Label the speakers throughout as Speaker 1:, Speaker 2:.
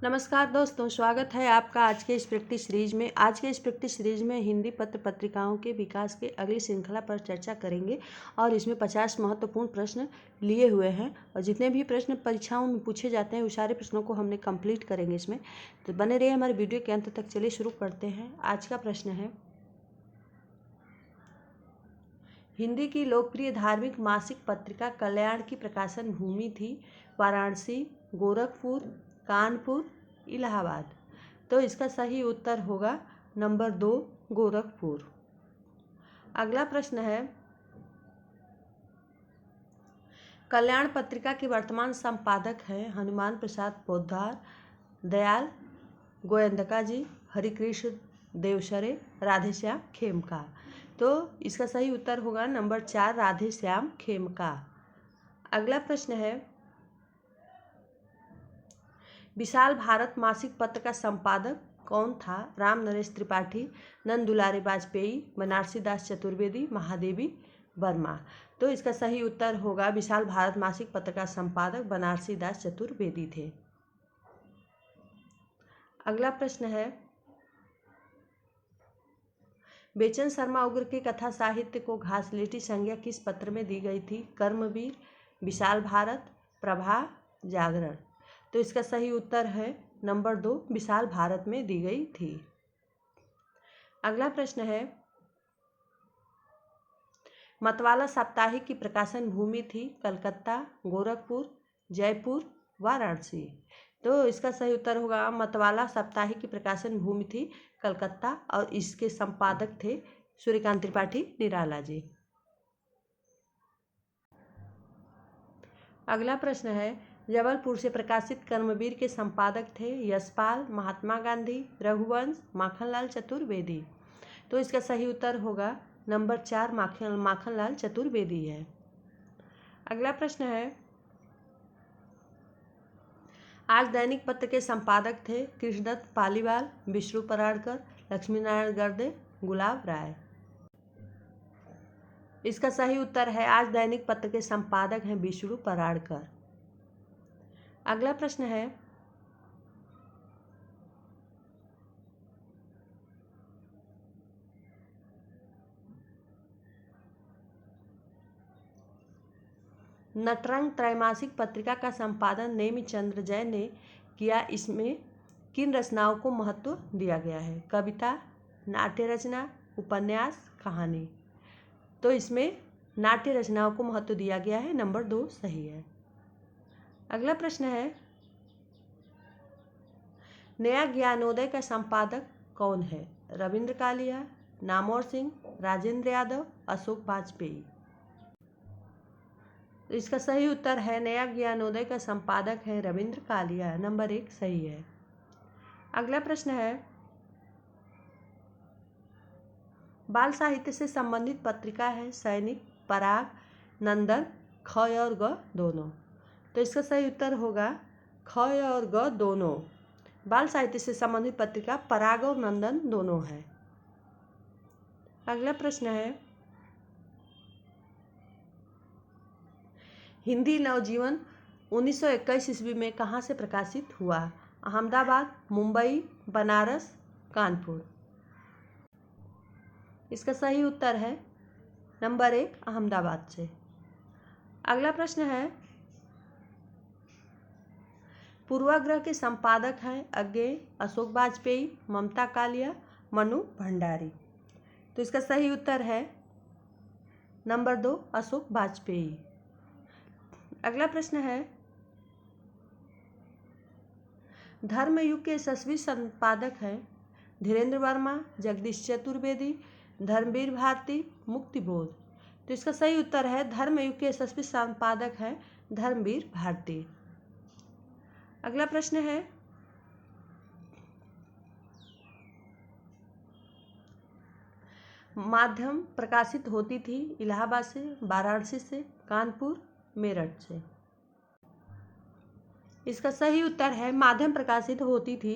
Speaker 1: नमस्कार दोस्तों, स्वागत है आपका आज के इस प्रैक्टिस सीरीज में। आज के इस प्रैक्टिस सीरीज में हिंदी पत्र पत्रिकाओं के विकास के अगली श्रृंखला पर चर्चा करेंगे और इसमें 50 महत्वपूर्ण प्रश्न लिए हुए हैं और जितने भी प्रश्न परीक्षाओं में पूछे जाते हैं उस सारे प्रश्नों को हमने कंप्लीट करेंगे इसमें। तो बने रहिए हमारे वीडियो के अंत तक। चलिए शुरू करते हैं। आज का प्रश्न है, हिंदी की लोकप्रिय धार्मिक मासिक पत्रिका कल्याण की प्रकाशन भूमि थी वाराणसी, गोरखपुर, कानपुर, इलाहाबाद। तो इसका सही उत्तर होगा नंबर 2, गोरखपुर। अगला प्रश्न है, कल्याण पत्रिका के वर्तमान संपादक हैं हनुमान प्रसाद पोद्दार, दयाल गोयंदका जी, हरिकृष्ण देवसरे, राधेश्याम खेमका। तो इसका सही उत्तर होगा नंबर 4, राधेश्याम खेमका। अगला प्रश्न है, विशाल भारत मासिक पत्र का संपादक कौन था? राम नरेश त्रिपाठी, नंद दुलारे वाजपेयी, बनारसी दास चतुर्वेदी, महादेवी वर्मा। तो इसका सही उत्तर होगा विशाल भारत मासिक पत्र का संपादक बनारसी दास चतुर्वेदी थे। अगला प्रश्न है, बेचन शर्मा उग्र के कथा साहित्य को घासलेटी संज्ञा किस पत्र में दी गई थी? कर्मवीर, विशाल भारत, प्रभा, जागरण। तो इसका सही उत्तर है नंबर 2, विशाल भारत में दी गई थी। अगला प्रश्न है, मतवाला साप्ताहिक की प्रकाशन भूमि थी कलकत्ता, गोरखपुर, जयपुर, वाराणसी। तो इसका सही उत्तर होगा मतवाला साप्ताहिक की प्रकाशन भूमि थी कलकत्ता और इसके संपादक थे सूर्यकांत त्रिपाठी निराला जी। अगला प्रश्न है, जबलपुर से प्रकाशित कर्मवीर के संपादक थे यशपाल, महात्मा गांधी, रघुवंश, माखनलाल चतुर्वेदी। तो इसका सही उत्तर होगा नंबर 4, माखनलाल चतुर्वेदी है। अगला प्रश्न है, आज दैनिक पत्र के संपादक थे कृष्णदत्त पालीवाल, विष्णु पराड़कर, लक्ष्मी नारायण गर्दे, गुलाब राय। इसका सही उत्तर है आज दैनिक पत्र के संपादक हैं विष्णु पराड़कर। अगला प्रश्न है, नटरंग त्रैमासिक पत्रिका का संपादन नेमिचंद्र जैन ने किया। इसमें किन रचनाओं को महत्व दिया गया है? कविता, नाट्य रचना, उपन्यास, कहानी। तो इसमें नाट्य रचनाओं को महत्व दिया गया है। नंबर 2 सही है। अगला प्रश्न है, नया ज्ञानोदय का संपादक कौन है? रविंद्र कालिया, नामवर सिंह, राजेंद्र यादव, अशोक वाजपेयी। इसका सही उत्तर है नया ज्ञानोदय का संपादक है रविंद्र कालिया। नंबर 1 सही है। अगला प्रश्न है, बाल साहित्य से संबंधित पत्रिका है सैनिक, पराग, नंदन, ख और ग दोनों। तो इसका सही उत्तर होगा ख और ग दोनों। बाल साहित्य से संबंधित पत्रिका पराग और नंदन दोनों है। अगला प्रश्न है, हिंदी नवजीवन 1921 ईस्वी में कहाँ से प्रकाशित हुआ? अहमदाबाद, मुंबई, बनारस, कानपुर। इसका सही उत्तर है नंबर 1 अहमदाबाद से। अगला प्रश्न है, पूर्वाग्रह के संपादक हैं अज्ञेय, अशोक वाजपेयी, ममता कालिया, मनु भंडारी। तो इसका सही उत्तर है नंबर 2 अशोक वाजपेयी। अगला प्रश्न है, धर्मयुग के यशस्वी संपादक हैं धीरेन्द्र वर्मा, जगदीश चतुर्वेदी, धर्मवीर भारती, मुक्तिबोध। तो इसका सही उत्तर है धर्मयुग के यशस्वी संपादक हैं धर्मवीर भारती। अगला प्रश्न है, माध्यम प्रकाशित होती थी इलाहाबाद से, वाराणसी से, कानपुर, मेरठ से। इसका सही उत्तर है माध्यम प्रकाशित होती थी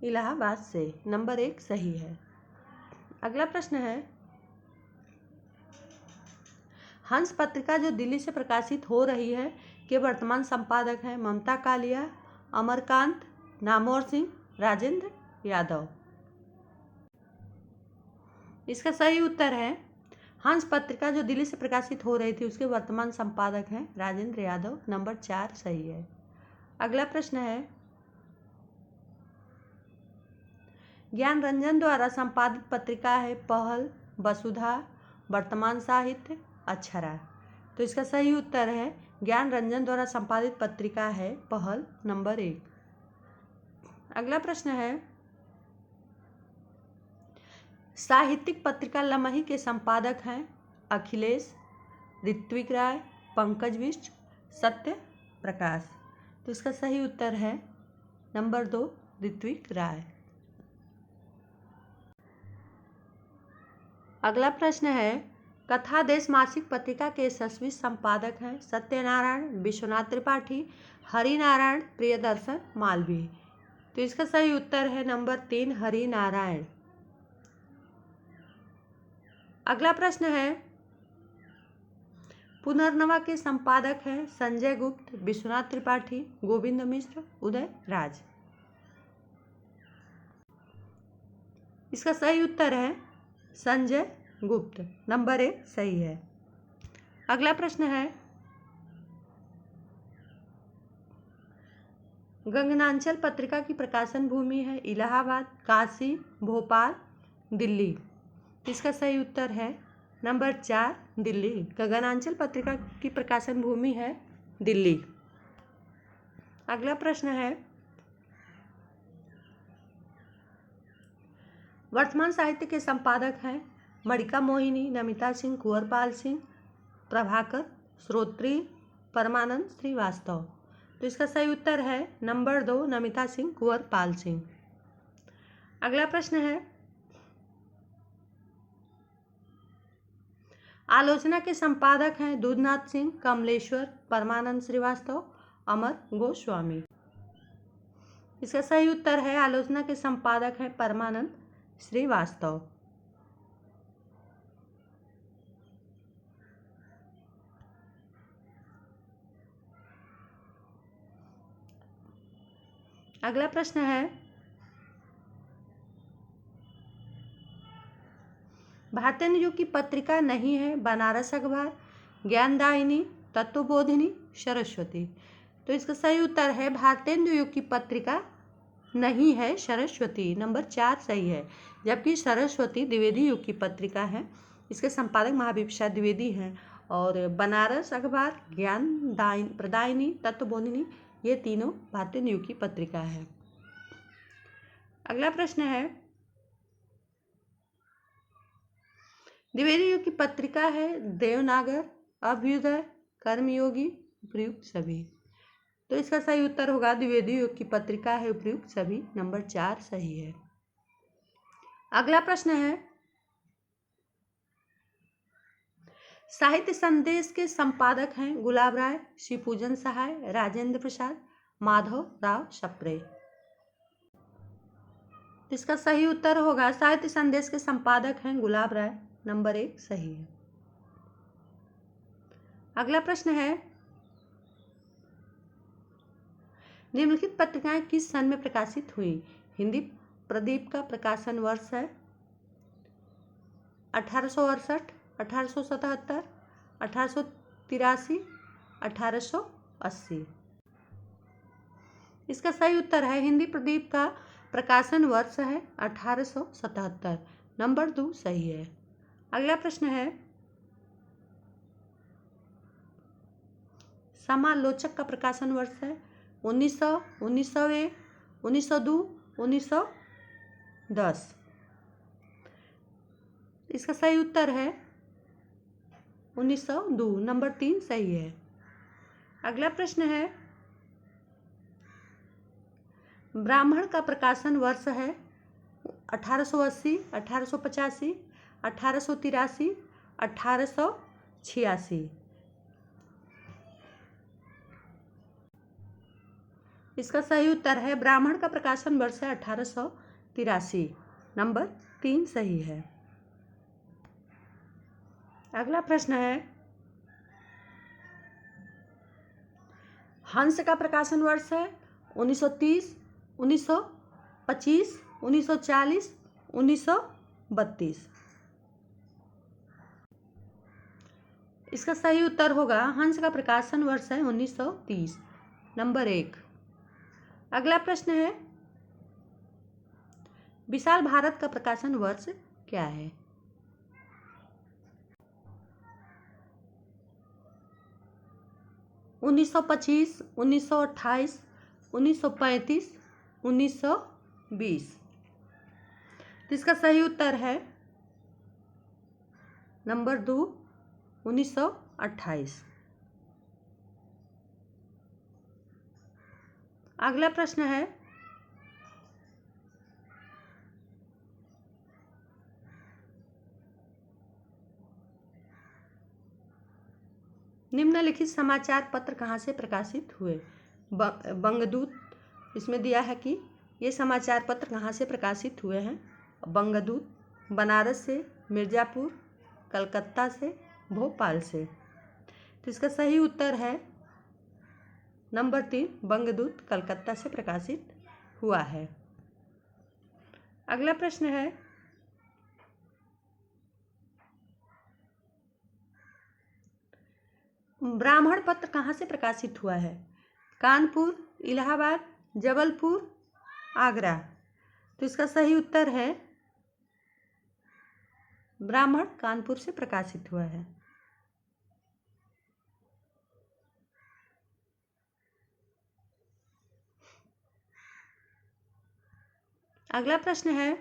Speaker 1: इलाहाबाद से। नंबर 1 सही है। अगला प्रश्न है, हंस पत्रिका जो दिल्ली से प्रकाशित हो रही है के वर्तमान संपादक हैं ममता कालिया, अमरकांत, नामवर सिंह, राजेंद्र यादव। इसका सही उत्तर है हंस पत्रिका जो दिल्ली से प्रकाशित हो रही थी उसके वर्तमान संपादक हैं राजेंद्र यादव। नंबर 4 सही है। अगला प्रश्न है ज्ञान रंजन द्वारा संपादित पत्रिका है पहल, वसुधा, वर्तमान साहित्य, अक्षरा। तो इसका सही उत्तर है ज्ञान रंजन द्वारा संपादित पत्रिका है पहल। नंबर 1। अगला प्रश्न है साहित्यिक पत्रिका लमही के संपादक हैं अखिलेश, ऋत्विक राय, पंकज बिष्ट, सत्य प्रकाश। तो इसका सही उत्तर है नंबर 2 ऋत्विक राय। अगला प्रश्न है कथा देश मासिक पत्रिका के यशस्वी संपादक हैं सत्यनारायण, विश्वनाथ त्रिपाठी, हरिनारायण, प्रियदर्शन, मालवीय। तो इसका सही उत्तर है नंबर 3 हरिनारायण। अगला प्रश्न है पुनर्नवा के संपादक हैं संजय गुप्त, विश्वनाथ त्रिपाठी, गोविंद मिश्र, उदय राज। इसका सही उत्तर है संजय गुप्त। नंबर 1 सही है। अगला प्रश्न है गगनांचल पत्रिका की प्रकाशन भूमि है इलाहाबाद, काशी, भोपाल, दिल्ली। इसका सही उत्तर है नंबर 4 दिल्ली। गगनांचल पत्रिका की प्रकाशन भूमि है दिल्ली। अगला प्रश्न है वर्तमान साहित्य के संपादक हैं मणिका मोहिनी, नमिता सिंह, कुंवरपाल सिंह, प्रभाकर श्रोत्री, परमानंद श्रीवास्तव। तो इसका सही उत्तर है नंबर 2 नमिता सिंह, कुंवरपाल सिंह। अगला प्रश्न है आलोचना के संपादक हैं दूधनाथ सिंह, कमलेश्वर, परमानंद श्रीवास्तव, अमर गोस्वामी। इसका सही उत्तर है आलोचना के संपादक हैं परमानंद श्रीवास्तव। अगला प्रश्न है भारतेंदु युग की पत्रिका नहीं है बनारस अखबार, ज्ञानदायिनी, तत्वबोधिनी, सरस्वती। तो इसका सही उत्तर है भारतेंदु युग की पत्रिका नहीं है सरस्वती। नंबर 4 सही है। जबकि सरस्वती द्विवेदी युग की पत्रिका है, इसके संपादक महावीर प्रसाद द्विवेदी हैं। और बनारस अखबार, ज्ञान प्रदायिनी, तत्वबोधिनी ये तीनों भारतेंदु युग की पत्रिका है। अगला प्रश्न है द्विवेदी युग की पत्रिका है देवनागर, अभ्युदय, कर्मयोगी, उपयुक्त सभी। तो इसका सही उत्तर होगा द्विवेदी युग की पत्रिका है उपयुक्त सभी। नंबर 4 सही है। अगला प्रश्न है साहित्य संदेश के संपादक हैं गुलाब राय, शिवपूजन सहाय, राजेंद्र प्रसाद, माधव राव सप्रे। इसका सही उत्तर होगा साहित्य संदेश के संपादक हैं गुलाब राय। नंबर 1 सही है। अगला प्रश्न है निम्नलिखित पत्रिकाएं किस सन में प्रकाशित हुई? हिंदी प्रदीप का प्रकाशन वर्ष है 1868, 1877, 1883, 1880। इसका सही उत्तर है हिंदी प्रदीप का प्रकाशन वर्ष है 1877। नंबर 2 सही है। अगला प्रश्न है समालोचक का प्रकाशन वर्ष है 1900, 1901, 1902, 1910। इसका सही उत्तर है 1902। नंबर 3 सही है। अगला प्रश्न है ब्राह्मण का प्रकाशन वर्ष है 1880, 1885, 1883, 1886। इसका सही उत्तर है ब्राह्मण का प्रकाशन वर्ष है 1883। नंबर 3 सही है। अगला प्रश्न है हंस का प्रकाशन वर्ष है 1930, 1925, 1940, 1932। इसका सही उत्तर होगा हंस का प्रकाशन वर्ष है 1930, नंबर 1। अगला प्रश्न है, विशाल भारत का प्रकाशन वर्ष क्या है? उन्नीस सौ 1928, 1935, 1920। तो इसका सही उत्तर है नंबर 2, 1928। अगला प्रश्न है, निम्नलिखित समाचार पत्र कहाँ से प्रकाशित हुए? बंगदूत, इसमें दिया है कि ये समाचार पत्र कहाँ से प्रकाशित हुए हैं। बंगदूत, बनारस से, मिर्ज़ापुर, कलकत्ता से, भोपाल से। तो इसका सही उत्तर है नंबर 3, बंगदूत कलकत्ता से प्रकाशित हुआ है। अगला प्रश्न है, ब्राह्मण पत्र कहाँ से प्रकाशित हुआ है? कानपुर, इलाहाबाद, जबलपुर, आगरा। तो इसका सही उत्तर है ब्राह्मण कानपुर से प्रकाशित हुआ है। अगला प्रश्न है,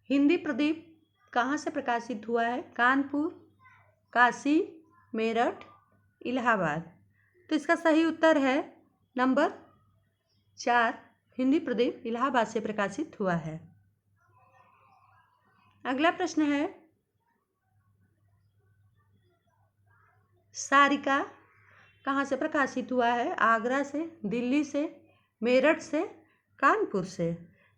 Speaker 1: हिंदी प्रदीप कहाँ से प्रकाशित हुआ है? कानपुर, काशी, मेरठ, इलाहाबाद। तो इसका सही उत्तर है नंबर 4, हिंदी प्रदीप इलाहाबाद से प्रकाशित हुआ है। अगला प्रश्न है, सारिका कहाँ से प्रकाशित हुआ है? आगरा से, दिल्ली से, मेरठ से, कानपुर से।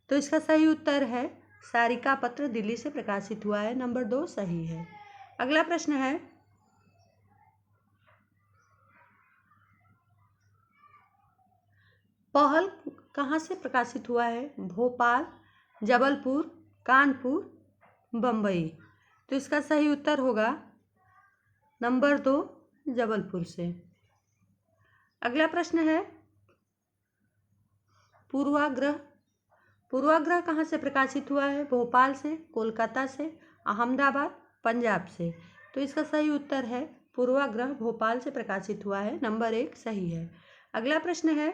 Speaker 1: तो इसका सही उत्तर है सारिका पत्र दिल्ली से प्रकाशित हुआ है, नंबर 2 सही है। अगला प्रश्न है, पहल कहाँ से प्रकाशित हुआ है? भोपाल, जबलपुर, कानपुर, बम्बई। तो इसका सही उत्तर होगा नंबर 2, जबलपुर से। अगला प्रश्न है, पूर्वाग्रह कहाँ से प्रकाशित हुआ है? भोपाल से, कोलकाता से, अहमदाबाद, पंजाब से। तो इसका सही उत्तर है पूर्वाग्रह भोपाल से प्रकाशित हुआ है, नंबर 1 सही है। अगला प्रश्न है,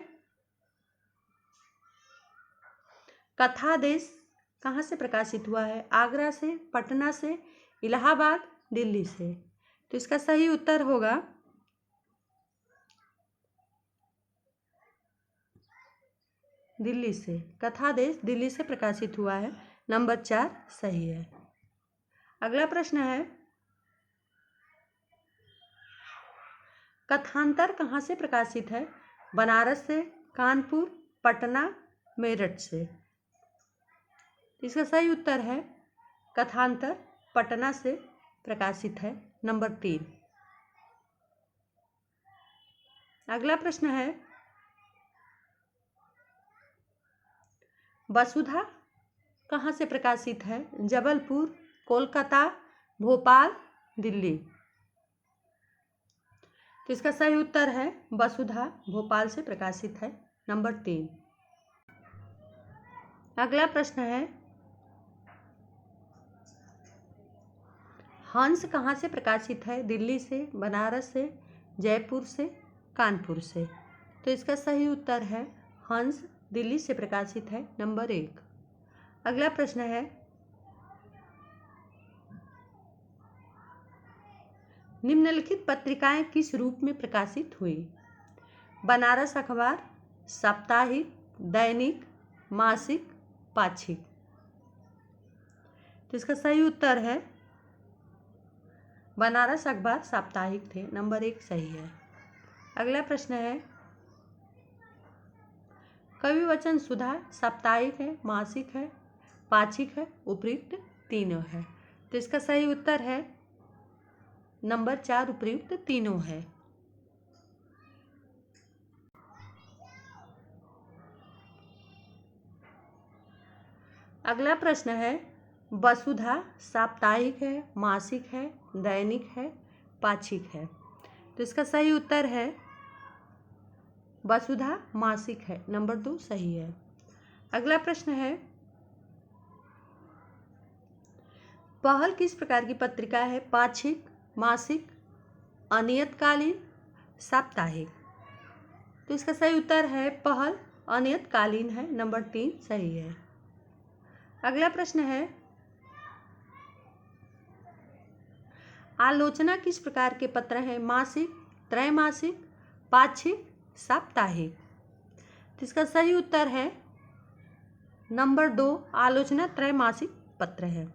Speaker 1: कथादेश कहाँ से प्रकाशित हुआ है? आगरा से, पटना से, इलाहाबाद, दिल्ली से। तो इसका सही उत्तर होगा दिल्ली से। कथादेश दिल्ली से प्रकाशित हुआ है, नंबर 4 सही है। अगला प्रश्न है, कथांतर कहाँ से प्रकाशित है? बनारस से, कानपुर, पटना, मेरठ से। इसका सही उत्तर है कथांतर पटना से प्रकाशित है, नंबर 3। अगला प्रश्न है, वसुधा कहाँ से प्रकाशित है? जबलपुर, कोलकाता, भोपाल, दिल्ली। तो इसका सही उत्तर है वसुधा भोपाल से प्रकाशित है, नंबर 3। अगला प्रश्न है, हंस कहाँ से प्रकाशित है? दिल्ली से, बनारस से, जयपुर से, कानपुर से। तो इसका सही उत्तर है हंस दिल्ली से प्रकाशित है, नंबर 1। अगला प्रश्न है, निम्नलिखित पत्रिकाएं किस रूप में प्रकाशित हुई? बनारस अखबार, साप्ताहिक, दैनिक, मासिक, पाक्षिक। तो इसका सही उत्तर है बनारस अखबार साप्ताहिक थे, नंबर 1 सही है। अगला प्रश्न है, कवि वचन सुधा साप्ताहिक है, मासिक है, पाक्षिक है, उपयुक्त तीनों है। तो इसका सही उत्तर है नंबर 4 उपयुक्त तीनों है। अगला प्रश्न है, वसुधा साप्ताहिक है, मासिक है, दैनिक है, पाक्षिक है? तो इसका सही उत्तर है वसुधा मासिक है, नंबर 2 सही है। अगला प्रश्न है, पहल किस प्रकार की पत्रिका है? पाक्षिक, मासिक, अनियतकालीन, साप्ताहिक? तो इसका सही उत्तर है पहल अनियतकालीन है, नंबर 3 सही है। अगला प्रश्न है, आलोचना किस प्रकार के पत्र हैं? मासिक, त्रैमासिक, पाक्षिक, साप्ताहिक? तो इसका सही उत्तर है नंबर 2 आलोचना त्रैमासिक पत्र है।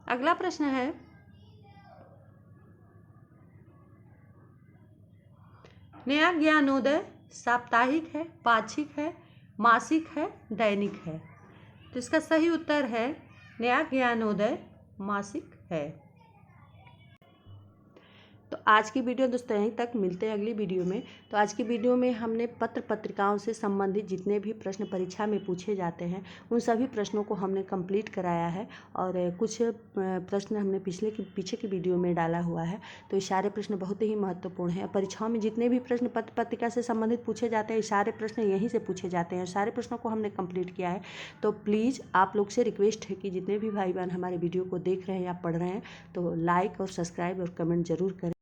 Speaker 1: अगला प्रश्न है, नया ज्ञानोदय साप्ताहिक है, पाक्षिक है, मासिक है, दैनिक है? तो इसका सही उत्तर है नया ज्ञानोदय मासिक है। तो आज की वीडियो दोस्तों यहीं तक, मिलते हैं अगली वीडियो में। तो आज की वीडियो में हमने पत्र पत्रिकाओं से संबंधित जितने भी प्रश्न परीक्षा में पूछे जाते हैं उन सभी प्रश्नों को हमने कंप्लीट कराया है, और कुछ प्रश्न हमने पीछे की वीडियो में डाला हुआ है। तो ये सारे प्रश्न बहुत ही महत्वपूर्ण हैं। परीक्षाओं में जितने भी प्रश्न पत्र पत्रिका से संबंधित पूछे जाते हैं, सारे प्रश्न यहीं से पूछे जाते हैं, सारे प्रश्नों को हमने कंप्लीट किया है। तो प्लीज़ आप लोग से रिक्वेस्ट है कि जितने भी भाई बहन हमारे वीडियो को देख रहे हैं या पढ़ रहे हैं, तो लाइक और सब्सक्राइब और कमेंट जरूर करें।